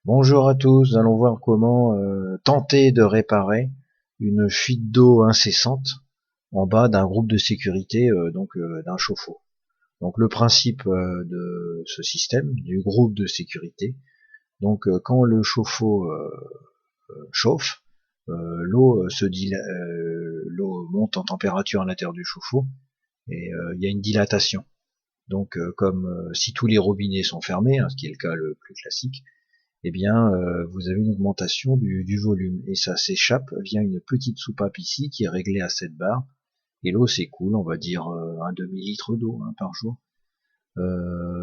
Bonjour à tous, nous allons voir comment tenter de réparer une fuite d'eau incessante en bas d'un groupe de sécurité, d'un chauffe-eau. Donc le principe de ce système, du groupe de sécurité, quand le chauffe-eau chauffe, l'eau monte en température à l'intérieur du chauffe-eau et il y a une dilatation. Si tous les robinets sont fermés, ce qui est le cas le plus classique, eh bien, vous avez une augmentation du volume et ça s'échappe via une petite soupape ici qui est réglée à 7 bars et l'eau s'écoule, on va dire un demi-litre d'eau par jour,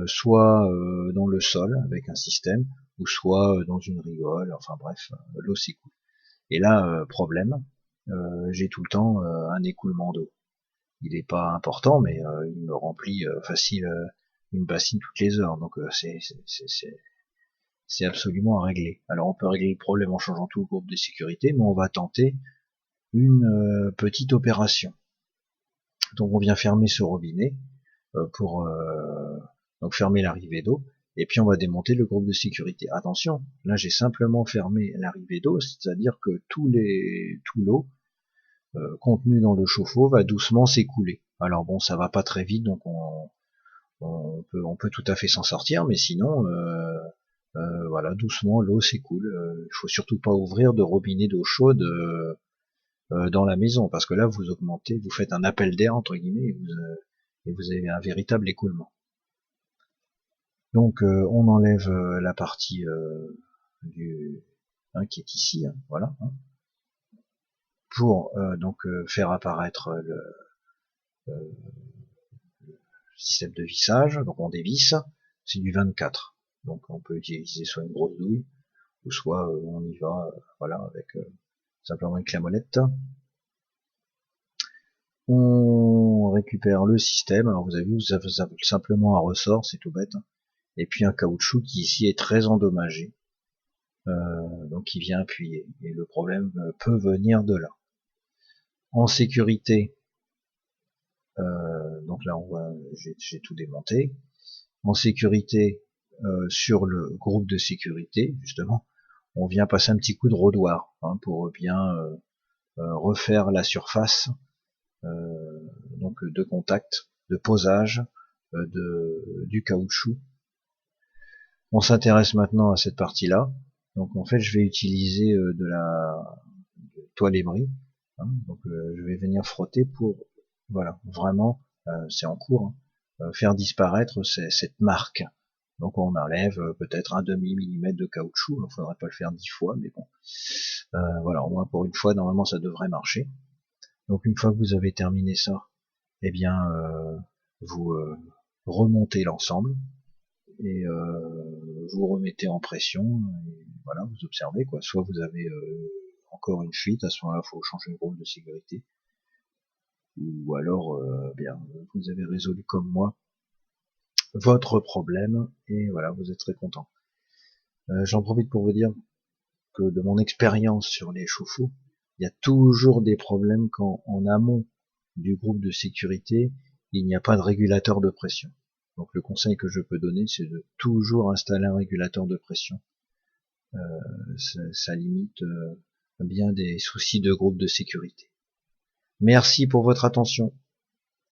soit dans le sol avec un système ou soit dans une rigole, enfin bref, l'eau s'écoule. Et là, problème, j'ai tout le temps un écoulement d'eau. Il n'est pas important, mais il me remplit facile une bassine toutes les heures, donc c'est absolument à régler. Alors on peut régler le problème en changeant tout le groupe de sécurité, mais on va tenter une petite opération. Donc on vient fermer ce robinet pour donc fermer l'arrivée d'eau, et puis on va démonter le groupe de sécurité. Attention, là j'ai simplement fermé l'arrivée d'eau, c'est-à-dire que tout l'eau contenue dans le chauffe-eau va doucement s'écouler. Alors bon, ça va pas très vite, donc on peut tout à fait s'en sortir, mais sinon voilà, doucement l'eau s'écoule. Il faut surtout pas ouvrir de robinet d'eau chaude dans la maison, parce que là vous augmentez, vous faites un appel d'air entre guillemets et vous avez un véritable écoulement. Donc on enlève la partie qui est ici, voilà, pour faire apparaître le système de vissage. Donc on dévisse, c'est du 24. Donc on peut utiliser soit une grosse douille ou soit on y va, voilà, avec simplement une clé à molette. On récupère le système. Alors vous avez vu, vous avez simplement un ressort, c'est tout bête. Et puis un caoutchouc qui ici est très endommagé, donc qui vient appuyer. Et le problème peut venir de là. En sécurité, donc là on voit, j'ai tout démonté. En sécurité, sur le groupe de sécurité, justement, on vient passer un petit coup de rodoir pour bien refaire la surface de contact, de posage du caoutchouc. On s'intéresse maintenant à cette partie-là. Donc en fait, je vais utiliser de la toile ébris. Je vais venir frotter pour, voilà, vraiment, c'est en cours, faire disparaître cette marque. Donc on enlève peut-être un demi-millimètre de caoutchouc. Il ne faudrait pas le faire 10 fois, mais bon. Voilà, au moins pour une fois, normalement ça devrait marcher. Donc une fois que vous avez terminé ça, eh bien vous remontez l'ensemble et vous remettez en pression. Et voilà, vous observez quoi. Soit vous avez encore une fuite, à ce moment-là, il faut changer le groupe de sécurité. Ou alors, bien, vous avez résolu comme moi votre problème et voilà, vous êtes très content. J'en profite pour vous dire que de mon expérience sur les chauffe-eau, il y a toujours des problèmes quand en amont du groupe de sécurité, il n'y a pas de régulateur de pression. Donc le conseil que je peux donner, c'est de toujours installer un régulateur de pression. Ça limite bien des soucis de groupe de sécurité. Merci pour votre attention.